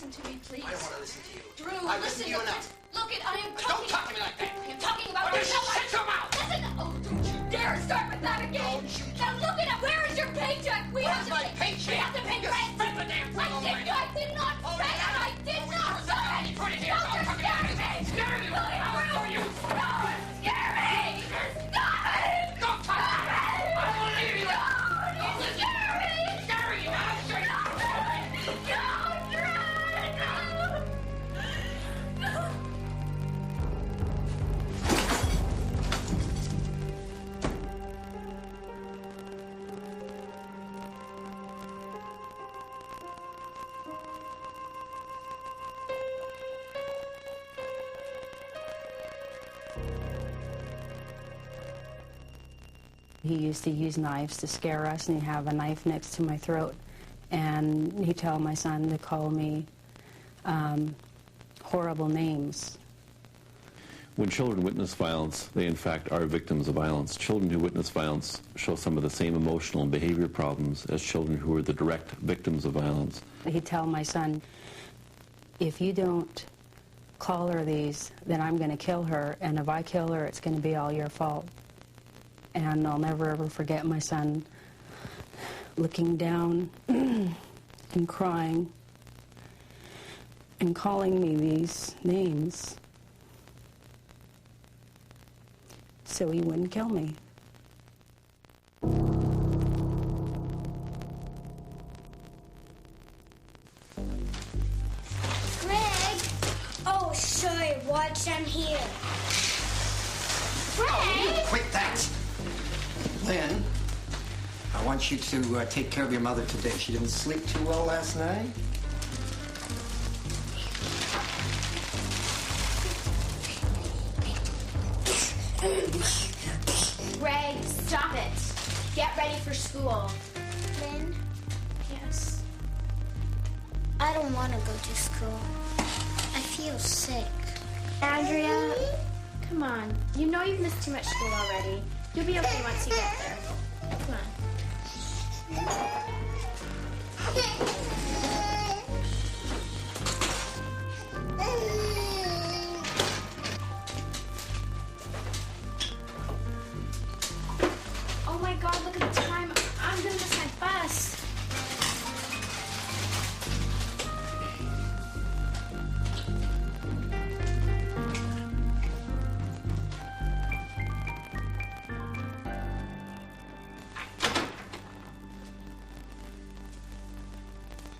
listen to me, please? I don't want to listen to you. Drew, I've listen. listened to you enough. Look, I am talking... Don't talk to me like that. I am talking about... Just shut your mouth. Listen. Oh, don't you dare start with that again. Now look at it. Where is your paycheck? Where's my paycheck? We have to pay rent. Spend the damn thing already. I did not say it. I did not say it. Put it here. Don't you scare me. Scare me. How are you? Stop it. Scare me. Stop it. Don't touch me. I will leave you. Don't scare me. Scare you. I'll show you. He used to use knives to scare us, and he'd have a knife next to my throat, and he'd tell my son to call me horrible names. When children witness violence, they in fact are victims of violence. Children who witness violence show some of the same emotional and behavior problems as children who are the direct victims of violence. He'd tell my son, if you don't call her these, then I'm going to kill her, and if I kill her, it's going to be all your fault. And I'll never ever forget my son looking down and crying and calling me these names so he wouldn't kill me. Greg! Oh, sorry, watch, I'm here. Greg! Oh, quit that! Lynn, I want you to take care of your mother today. She didn't sleep too well last night. Greg, stop it. Get ready for school. Lynn? Yes? I don't want to go to school. I feel sick. Andrea, come on. You know you've missed too much school already. You'll be okay once you get there. Come on. Oh my God, look at the time. I'm gonna miss my bus.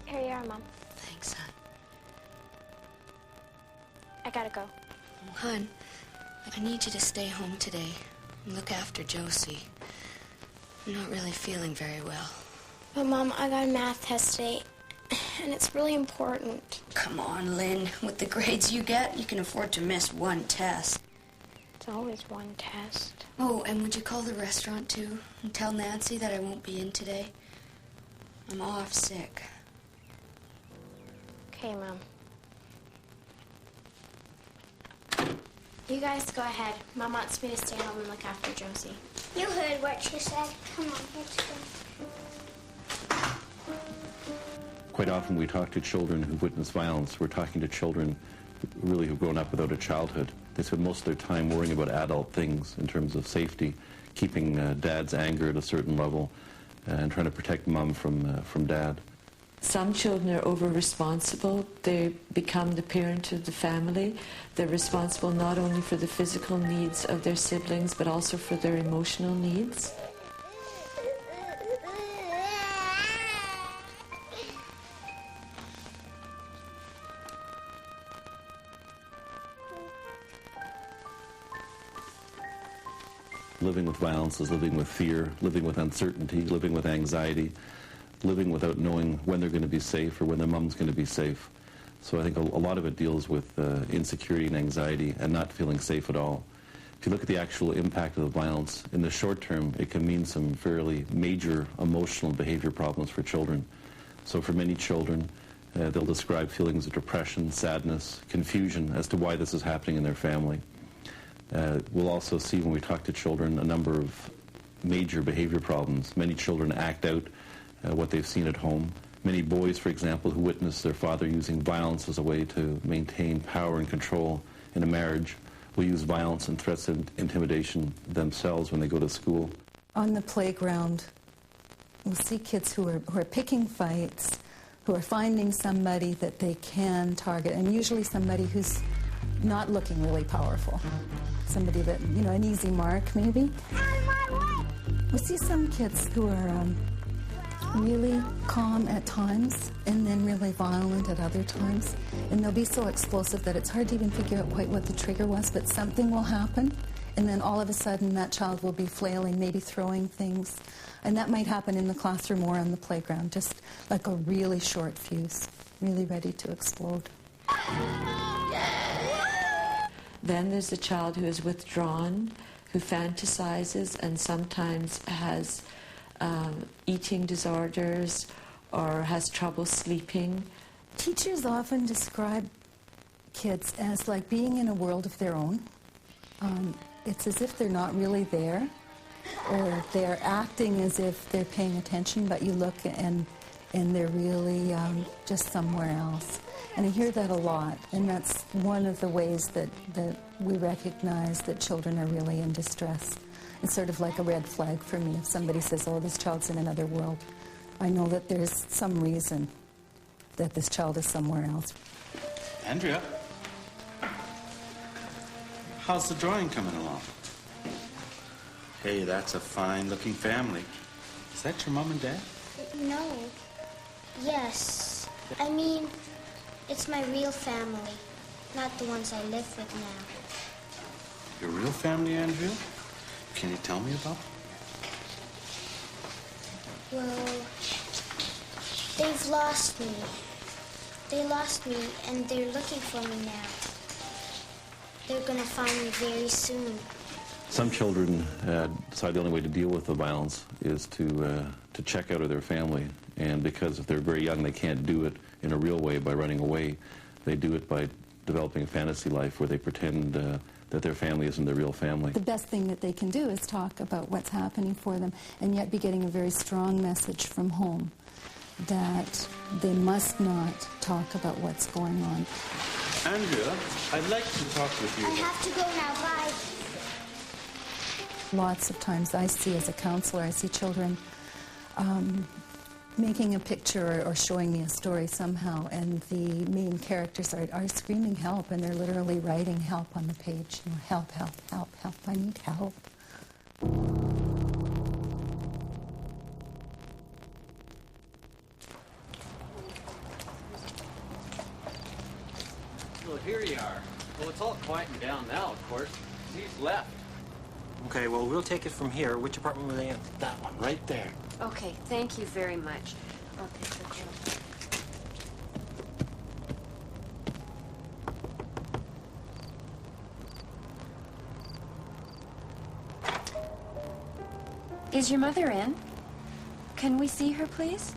Here you are, Mom. Thanks, hon. I gotta go. Hon, I need you to stay home today and look after Josie. I'm not really feeling very well. But, Mom, I got a math test today, and it's really important. Come on, Lynn. With the grades you get, you can afford to miss one test. It's always one test. Oh, and would you call the restaurant, too, and tell Nancy that I won't be in today? I'm off sick. Okay, Mom. You guys go ahead. Mom wants me to stay home and look after Josie. You heard what she said. Come on, let's go. Quite often we talk to children who witness violence. We're talking to children really who've grown up without a childhood. They spend most of their time worrying about adult things in terms of safety, keeping dad's anger at a certain level, and trying to protect mom from dad. Some children are over-responsible. They become the parent of the family. They're responsible not only for the physical needs of their siblings, but also for their emotional needs. Living with violence is living with fear, living with uncertainty, living with anxiety, living without knowing when they're going to be safe or when their mom's going to be safe. So I think a lot of it deals with insecurity and anxiety and not feeling safe at all. If you look at the actual impact of the violence, in the short term, it can mean some fairly major emotional and behavior problems for children. So for many children, they'll describe feelings of depression, sadness, confusion as to why this is happening in their family. We'll also see when we talk to children a number of major behavior problems. Many children act out what they've seen at home. Many boys, for example, who witness their father using violence as a way to maintain power and control in a marriage will use violence and threats and intimidation themselves when they go to school. On the playground, we'll see kids who are picking fights, who are finding somebody that they can target, and usually somebody who's not looking really powerful. Somebody that, an easy mark maybe. We'll see some kids who are really calm at times and then really violent at other times. And they'll be so explosive that it's hard to even figure out quite what the trigger was, but something will happen. And then all of a sudden that child will be flailing, maybe throwing things. And that might happen in the classroom or on the playground, just like a really short fuse, really ready to explode. Then there's a child who is withdrawn, who fantasizes and sometimes has eating disorders or has trouble sleeping. Teachers often describe kids as like being in a world of their own. It's as if they're not really there, or they're acting as if they're paying attention, but you look and they're really just somewhere else. And I hear that a lot, and that's one of the ways that we recognize that children are really in distress. It's sort of like a red flag for me. If somebody says, oh, this child's in another world, I know that there's some reason that this child is somewhere else. Andrea, how's the drawing coming along? Hey, that's a fine-looking family. Is that your mom and dad? No. Yes. I mean, it's my real family, not the ones I live with now. Your real family, Andrea? Can you tell me about it? Well, they've lost me. They lost me, and they're looking for me now. They're gonna find me very soon. Some children decide the only way to deal with the violence is to check out of their family. And because if they're very young, they can't do it in a real way by running away. They do it by developing a fantasy life where they pretend that their family isn't their real family. The best thing that they can do is talk about what's happening for them, and yet be getting a very strong message from home that they must not talk about what's going on. Andrea, I'd like to talk with you. I have to go now. Bye. Lots of times I see as a counselor, I see children making a picture or showing me a story somehow, and the main characters are screaming help, and they're literally writing help on the page. Help, help, help, help, I need help. Well, here you are. Well, it's all quieting down now, of course. He's left. Okay, well, we'll take it from here. Which apartment were they in? That one, right there. Okay, thank you very much. I'll take the call. Is your mother in? Can we see her, please?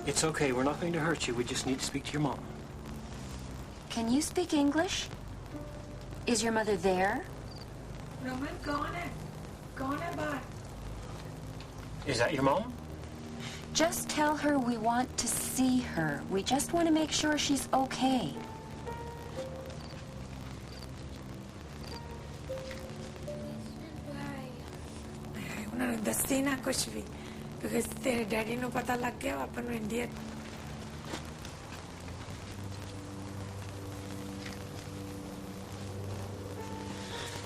It's okay. We're not going to hurt you. We just need to speak to your mom. Can you speak English? Is your mother there? Roman, go on in. Go on in, bye. Is that your mom? Just tell her we want to see her. We just want to make sure she's okay. उन्होंने दस्ती ना कुछ भी, because तेरे daddy को पता लग गया अपन Indian.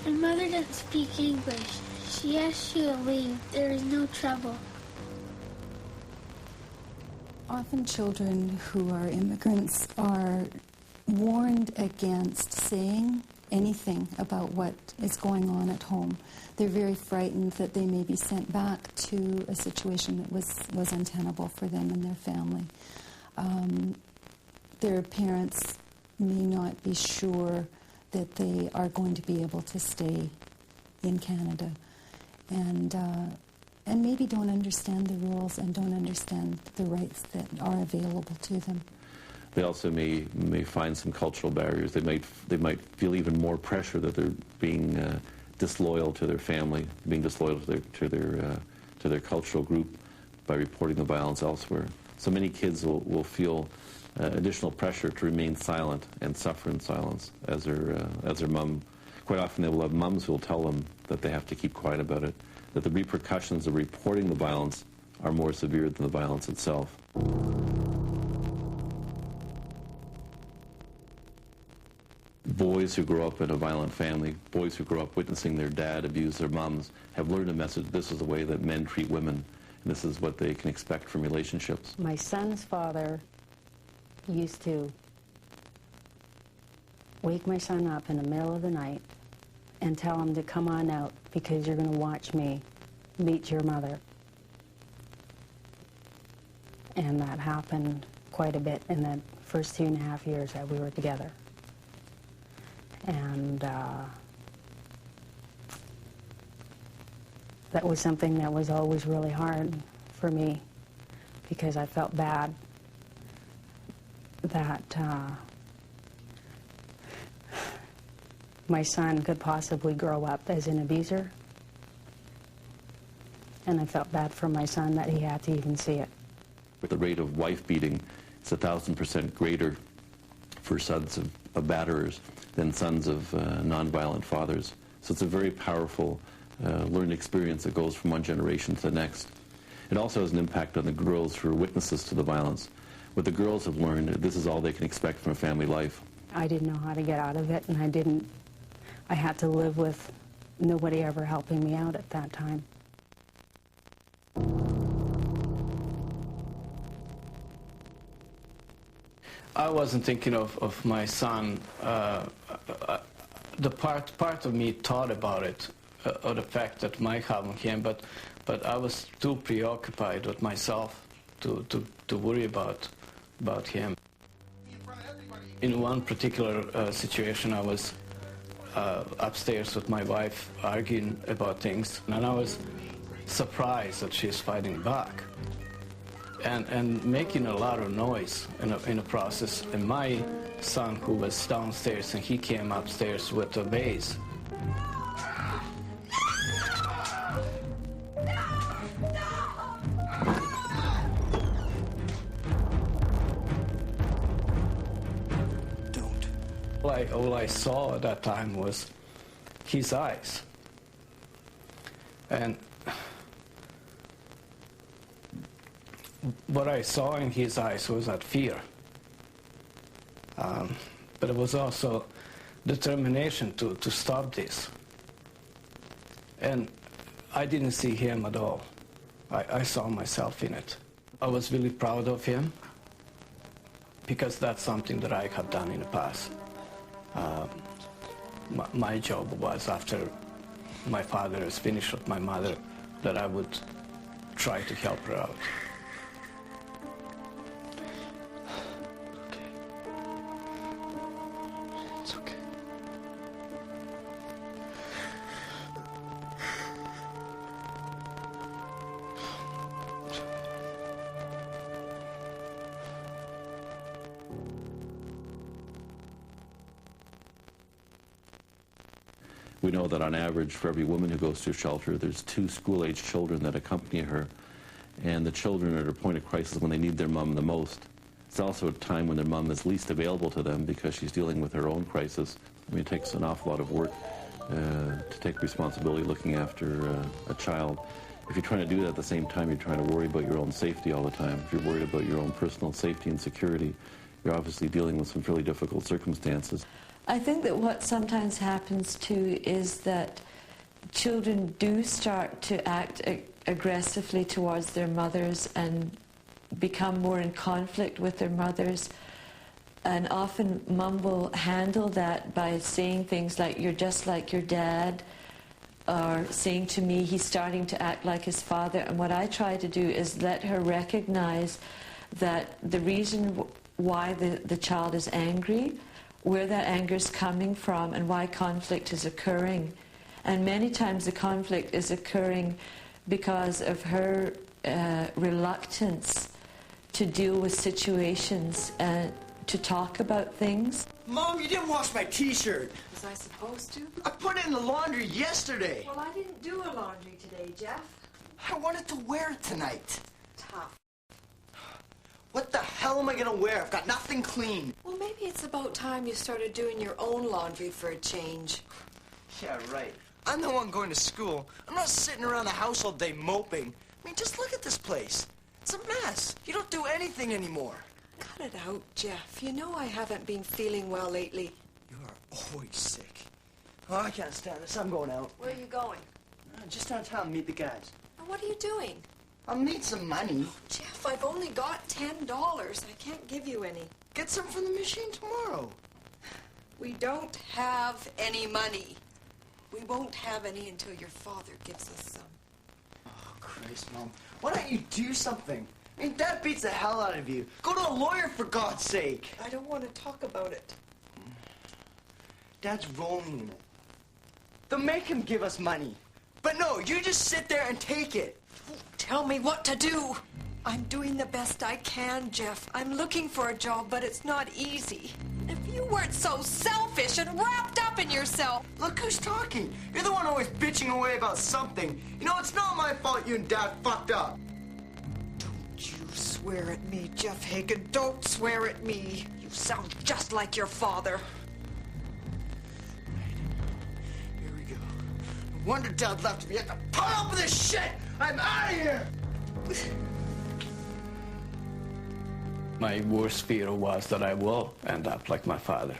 My mother doesn't speak English. She asked you to leave. There is no trouble. Often children who are immigrants are warned against saying anything about what is going on at home. They're very frightened that they may be sent back to a situation that was untenable for them and their family. Their parents may not be sure that they are going to be able to stay in Canada, and maybe don't understand the rules and don't understand the rights that are available to them. They also may find some cultural barriers. They might feel even more pressure that they're being disloyal to their family, being disloyal to their cultural group by reporting the violence elsewhere. So many kids will feel additional pressure to remain silent and suffer in silence as their mom. Quite often they will have moms who will tell them that they have to keep quiet about it, that the repercussions of reporting the violence are more severe than the violence itself. Boys who grow up in a violent family, boys who grow up witnessing their dad abuse their moms, have learned a message: this is the way that men treat women, and this is what they can expect from relationships. My son's father used to wake my son up in the middle of the night and tell him to come on out because you're going to watch me beat your mother. And that happened quite a bit in the first 2.5 years that we were together. And that was something that was always really hard for me because I felt bad that my son could possibly grow up as an abuser. And I felt bad for my son that he had to even see it. The rate of wife beating is 1,000% greater for sons of batterers than sons of nonviolent fathers. So it's a very powerful learned experience that goes from one generation to the next. It also has an impact on the girls who are witnesses to the violence. What the girls have learned, this is all they can expect from a family life. I didn't know how to get out of it, and I had to live with nobody ever helping me out at that time. I wasn't thinking of my son. The part of me thought about it, or the fact that might happen to him, but I was too preoccupied with myself to worry about him. In one particular situation, I was upstairs with my wife arguing about things, and I was surprised that she's fighting back and making a lot of noise in the process. And my son, who was downstairs, and he came upstairs with a vase. All I saw at that time was his eyes. And what I saw in his eyes was that fear. But it was also determination to stop this. And I didn't see him at all. I saw myself in it. I was really proud of him because that's something that I had done in the past. My job was, after my father is finished with my mother, that I would try to help her out. It's okay. We know that on average, for every woman who goes to a shelter, there's 2 school-age children that accompany her. And the children are at a point of crisis when they need their mom the most. It's also a time when their mom is least available to them because she's dealing with her own crisis. I mean, it takes an awful lot of work to take responsibility looking after a child. If you're trying to do that at the same time, you're trying to worry about your own safety all the time. If you're worried about your own personal safety and security, you're obviously dealing with some fairly difficult circumstances. I think that what sometimes happens too is that children do start to act aggressively towards their mothers and become more in conflict with their mothers. And often mum will handle that by saying things like, "You're just like your dad," or saying to me, "He's starting to act like his father." And what I try to do is let her recognize that the reason why the child is angry, where that anger is coming from, and why conflict is occurring. And many times the conflict is occurring because of her reluctance to deal with situations and to talk about things. Mom, you didn't wash my t-shirt. Was I supposed to? I put it in the laundry yesterday. Well, I didn't do a laundry today, Jeff. I wanted to wear it tonight. Tough. What the hell am I gonna wear? I've got nothing clean. Well, maybe it's about time you started doing your own laundry for a change. Yeah, right. I'm the one going to school. I'm not sitting around the house all day moping. I mean, just look at this place. It's a mess. You don't do anything anymore. Cut it out, Jeff. You know I haven't been feeling well lately. You are always sick. Oh, I can't stand this. I'm going out. Where are you going? Just downtown, meet the guys. And what are you doing? I'll need some money. Oh, Jeff, I've only got $10. I can't give you any. Get some from the machine tomorrow. We don't have any money. We won't have any until your father gives us some. Oh, Christ, Mom. Why don't you do something? I mean, Dad beats the hell out of you. Go to a lawyer, for God's sake. I don't want to talk about it. Dad's rolling in it. They'll make him give us money. But no, you just sit there and take it. Tell me what to do. I'm doing the best I can, Jeff. I'm looking for a job, but it's not easy. If you weren't so selfish and wrapped up in yourself. Look who's talking. You're the one always bitching away about something. You know, it's not my fault you and Dad fucked up. Don't you swear at me, Jeff Hagen. Don't swear at me. You sound just like your father. Right. Here we go. No wonder Dad left me. I have to put up with this shit. I'm out of here. My worst fear was that I will end up like my father.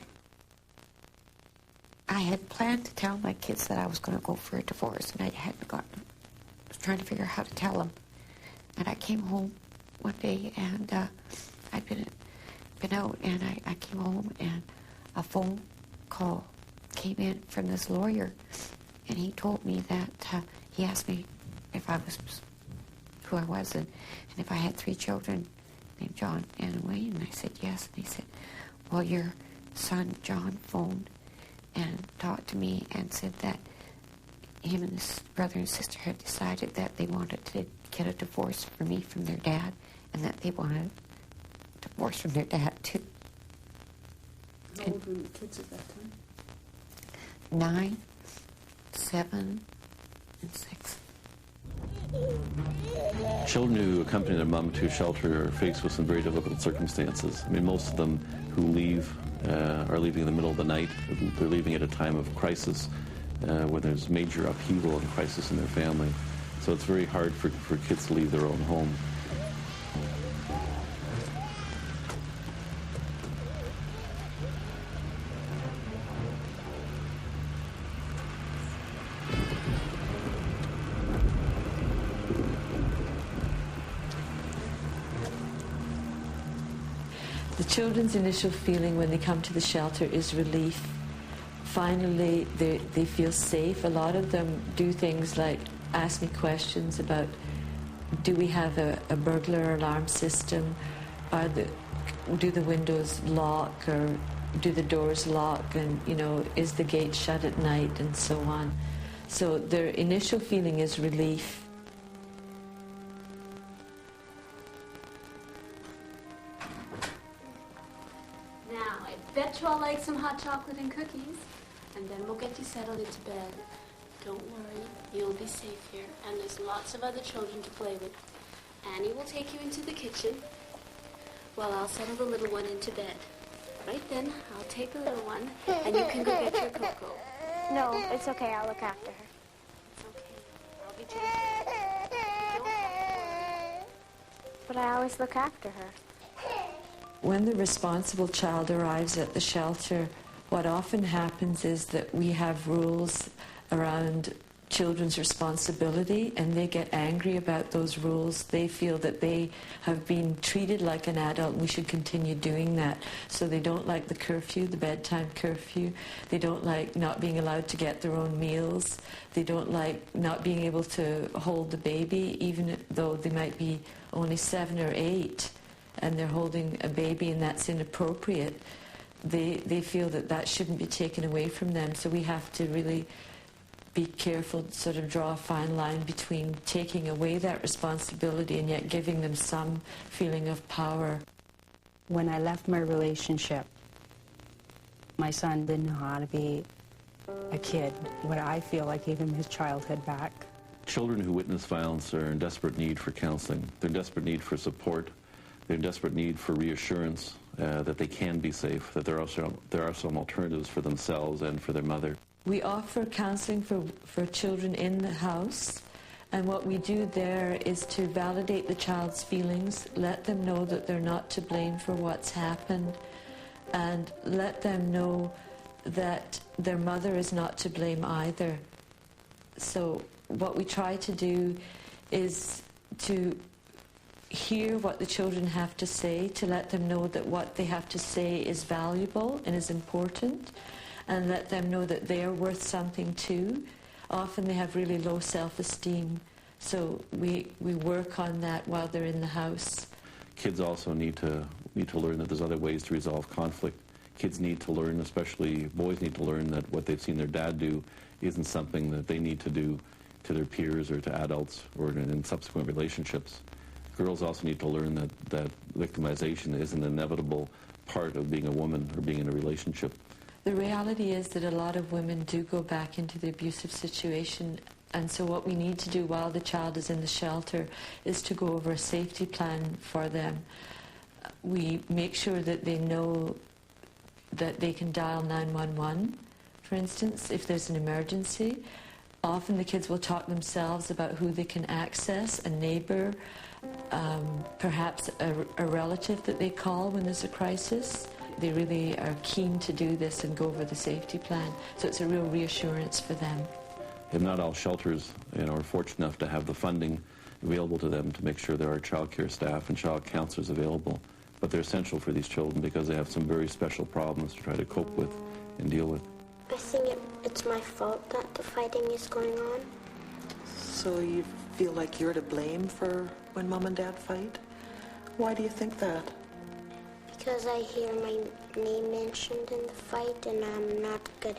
I had planned to tell my kids that I was going to go for a divorce, and I hadn't gotten. I was trying to figure out how to tell them. And I came home one day, and I'd been out, and I came home, and a phone call came in from this lawyer, and he told me that he asked me if I was who I was, and if I had 3 children named John, Ann, and Wayne. And I said yes. And he said, well, your son John phoned and talked to me and said that him and his brother and sister had decided that they wanted to get a divorce for me from their dad, and that they wanted a divorce from their dad too. How old were the kids at that time? 9, 7, and 6. Children who accompany their mom to shelter are faced with some very difficult circumstances. I mean, most of them who leave are leaving in the middle of the night. They're leaving at a time of crisis when there's major upheaval and crisis in their family. So it's very hard for kids to leave their own home. The children's initial feeling when they come to the shelter is relief. Finally, they feel safe. A lot of them do things like ask me questions about, do we have a burglar alarm system? Do the windows lock, or do the doors lock? And, you know, is the gate shut at night, and so on. So their initial feeling is relief. Bet you all like some hot chocolate and cookies, and then we'll get you settled into bed. Don't worry, you'll be safe here, and there's lots of other children to play with. Annie will take you into the kitchen, while I'll settle the little one into bed. Right then, I'll take the little one, and you can go get your cocoa. No, it's okay. I'll look after her. It's okay. I'll be gentle. But I always look after her. When the responsible child arrives at the shelter, what often happens is that we have rules around children's responsibility, and they get angry about those rules. They feel that they have been treated like an adult and we should continue doing that. So they don't like the curfew, the bedtime curfew. They don't like not being allowed to get their own meals. They don't like not being able to hold the baby, even though they might be only 7 or 8. And they're holding a baby and that's inappropriate. They feel that that shouldn't be taken away from them. So we have to really be careful, sort of draw a fine line between taking away that responsibility and yet giving them some feeling of power. When I left my relationship, my son didn't know how to be a kid, what I feel like gave him his childhood back. Children who witness violence are in desperate need for counseling. They're in desperate need for support. They're in desperate need for reassurance that they can be safe, that there are some alternatives for themselves and for their mother. We offer counseling for children in the house, and what we do there is to validate the child's feelings, let them know that they're not to blame for what's happened, and let them know that their mother is not to blame either. So what we try to do is to hear what the children have to say, to let them know that what they have to say is valuable and is important, and let them know that they are worth something too. Often they have really low self-esteem, so we work on that while they're in the house. Kids also need to learn that there's other ways to resolve conflict. Kids need to learn, especially boys need to learn, that what they've seen their dad do isn't something that they need to do to their peers or to adults or in subsequent relationships. Girls also need to learn that victimization is an inevitable part of being a woman or being in a relationship. The reality is that a lot of women do go back into the abusive situation, and so what we need to do while the child is in the shelter is to go over a safety plan for them. We make sure that they know that they can dial 911, for instance, if there's an emergency. Often the kids will talk themselves about who they can access, a neighbour, perhaps a relative that they call when there's a crisis. They really are keen to do this and go over the safety plan, so it's a real reassurance for them. And not all shelters are fortunate enough to have the funding available to them to make sure there are child care staff and child counselors available, but they're essential for these children because they have some very special problems to try to cope with and deal with. I think it's my fault that the fighting is going on. So you feel like you're to blame for when Mom and Dad fight? Why do you think that? Because I hear my name mentioned in the fight and I'm not good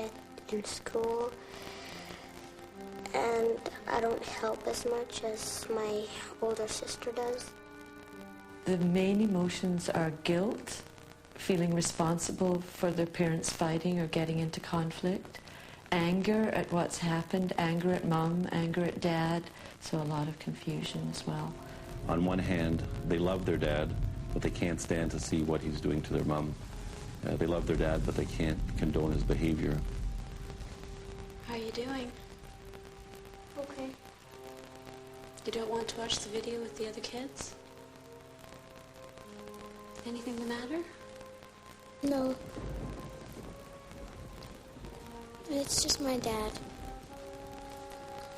in school. And I don't help as much as my older sister does. The main emotions are guilt, feeling responsible for their parents fighting or getting into conflict, anger at what's happened, anger at Mom, anger at Dad, so a lot of confusion as well. On one hand, they love their dad, but they can't stand to see what he's doing to their mom. They love their dad, but they can't condone his behavior. How are you doing? Okay. You don't want to watch the video with the other kids? Anything the matter? No. It's just my dad.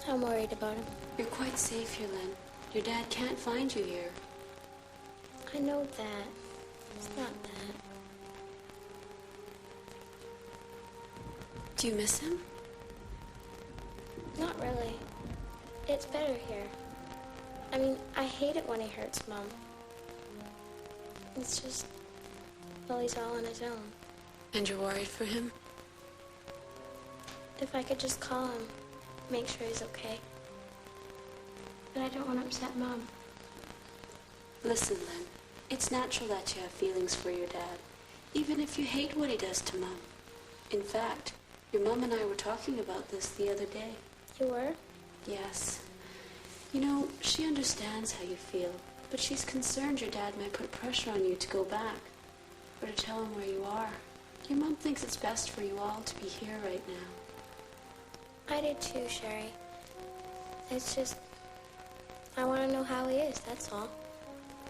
I'm worried about him. You're quite safe here, Lynn. Your dad can't find you here. I know that. It's not that. Do you miss him? Not really. It's better here. I mean, I hate it when he hurts Mom. It's just, well, he's all on his own. And you're worried for him? If I could just call him, make sure he's okay. But I don't want to upset Mom. Listen, Lynn, it's natural that you have feelings for your dad, even if you hate what he does to Mom. In fact, your Mom and I were talking about this the other day. You were? Yes. You know, she understands how you feel, but she's concerned your dad might put pressure on you to go back, or to tell him where you are. Your Mom thinks it's best for you all to be here right now. I do too, Sherry. It's just, I want to know how he is, that's all.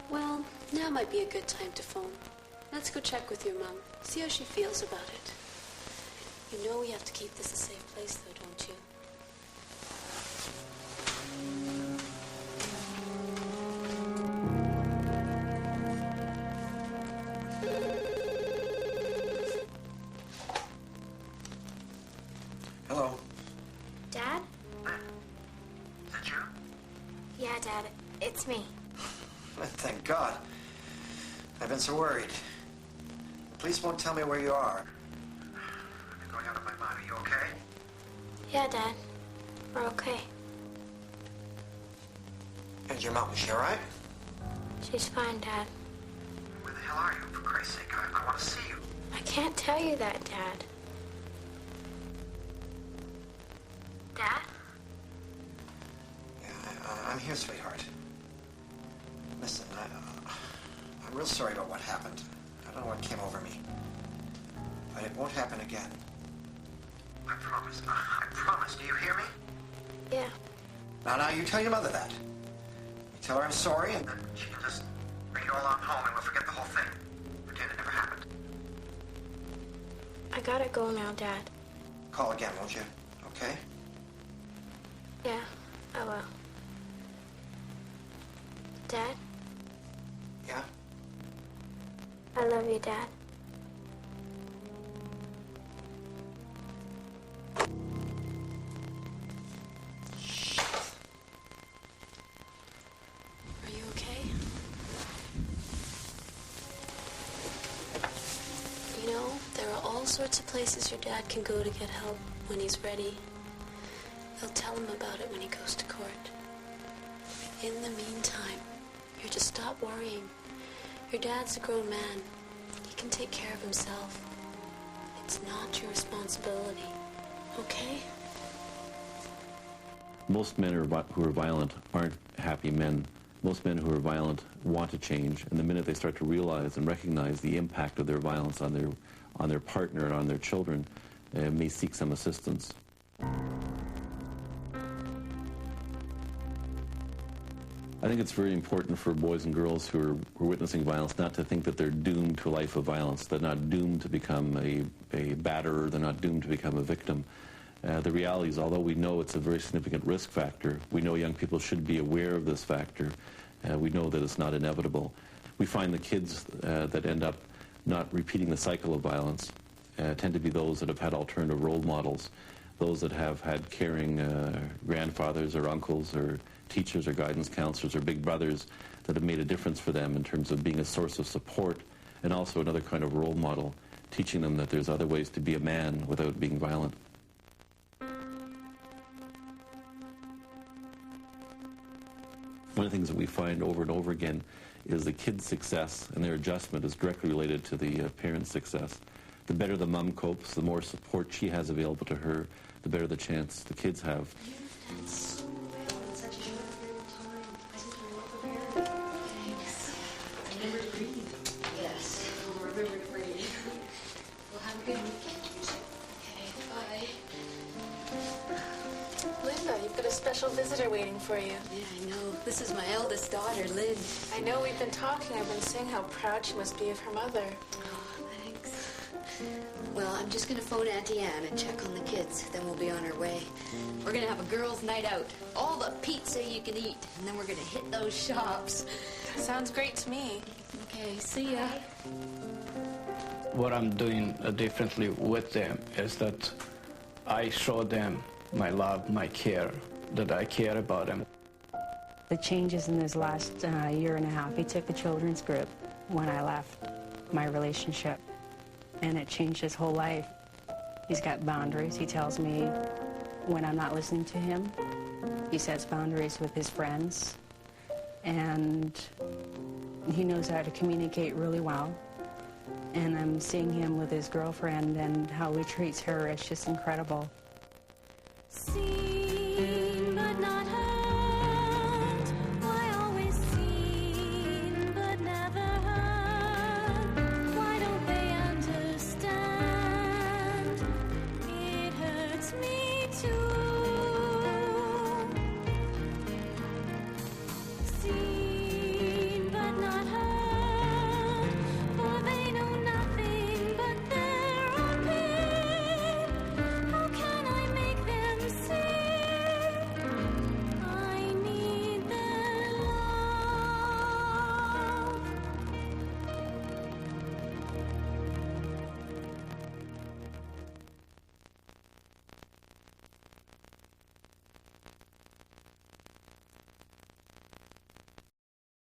Well, now might be a good time to phone. Let's go check with your Mom, see how she feels about it. You know we have to keep this a safe place, though, don't you? Hello. Dad? Is that you? Yeah, Dad. It's me. Thank God. I've been so worried. The police won't tell me where you are. I'm going out of my mind. Are you okay? Yeah, Dad. We're okay. And your mom, is she all right? She's fine, Dad. Where the hell are you? For Christ's sake, I want to see you. I can't tell you that, Dad. Dad? Yeah, I'm here, sweetheart. Listen, I'm real sorry about what happened. I don't know what came over me. But it won't happen again. I promise. I promise. Do you hear me? Yeah. Now, you tell your mother that. You tell her I'm sorry, and then she can just bring you along home, and we'll forget the whole thing. Pretend it never happened. I gotta go now, Dad. Call again, won't you? Okay? Yeah, I will. Dad? Yeah? I love you, Dad. Are you okay? You know, there are all sorts of places your dad can go to get help when he's ready. They'll tell him about it when he goes to court. In the meantime, you're to stop worrying. Your dad's a grown man. He can take care of himself. It's not your responsibility, okay? Most men who are violent aren't happy men. Most men who are violent want to change, and the minute they start to realize and recognize the impact of their violence on their partner and on their children, may seek some assistance. I think it's very important for boys and girls who are witnessing violence not to think that they're doomed to a life of violence. They're not doomed to become a batterer. They're not doomed to become a victim. The reality is, although we know it's a very significant risk factor, we know young people should be aware of this factor. We know that it's not inevitable. We find the kids that end up not repeating the cycle of violence tend to be those that have had alternative role models, those that have had caring grandfathers or uncles or teachers or guidance counselors or big brothers that have made a difference for them in terms of being a source of support and also another kind of role model, teaching them that there's other ways to be a man without being violent. One of the things that we find over and over again is the kid's success and their adjustment is directly related to the parent's success. The better the mom copes, the more support she has available to her, the better the chance the kids have. Remember to breathe. Yes, we'll remember to breathe. We'll have a good weekend. Okay, bye. Linda, you've got a special visitor waiting for you. Yeah, I know. This is my eldest daughter, Lynn. I know we've been talking. I've been saying how proud she must be of her mother. Oh, thanks. Well, I'm just going to phone Auntie Anne and check on the kids. Then we'll be on our way. We're going to have a girls' night out. All the pizza you can eat. And then we're going to hit those shops. Sounds great to me. Okay, see ya. What I'm doing differently with them is that I show them my love, my care, that I care about them. The changes in this last year and a half, he took the children's group when I left my relationship, and it changed his whole life. He's got boundaries. He tells me when I'm not listening to him. He sets boundaries with his friends, and he knows how to communicate really well. And I'm seeing him with his girlfriend and how he treats her. It's just incredible.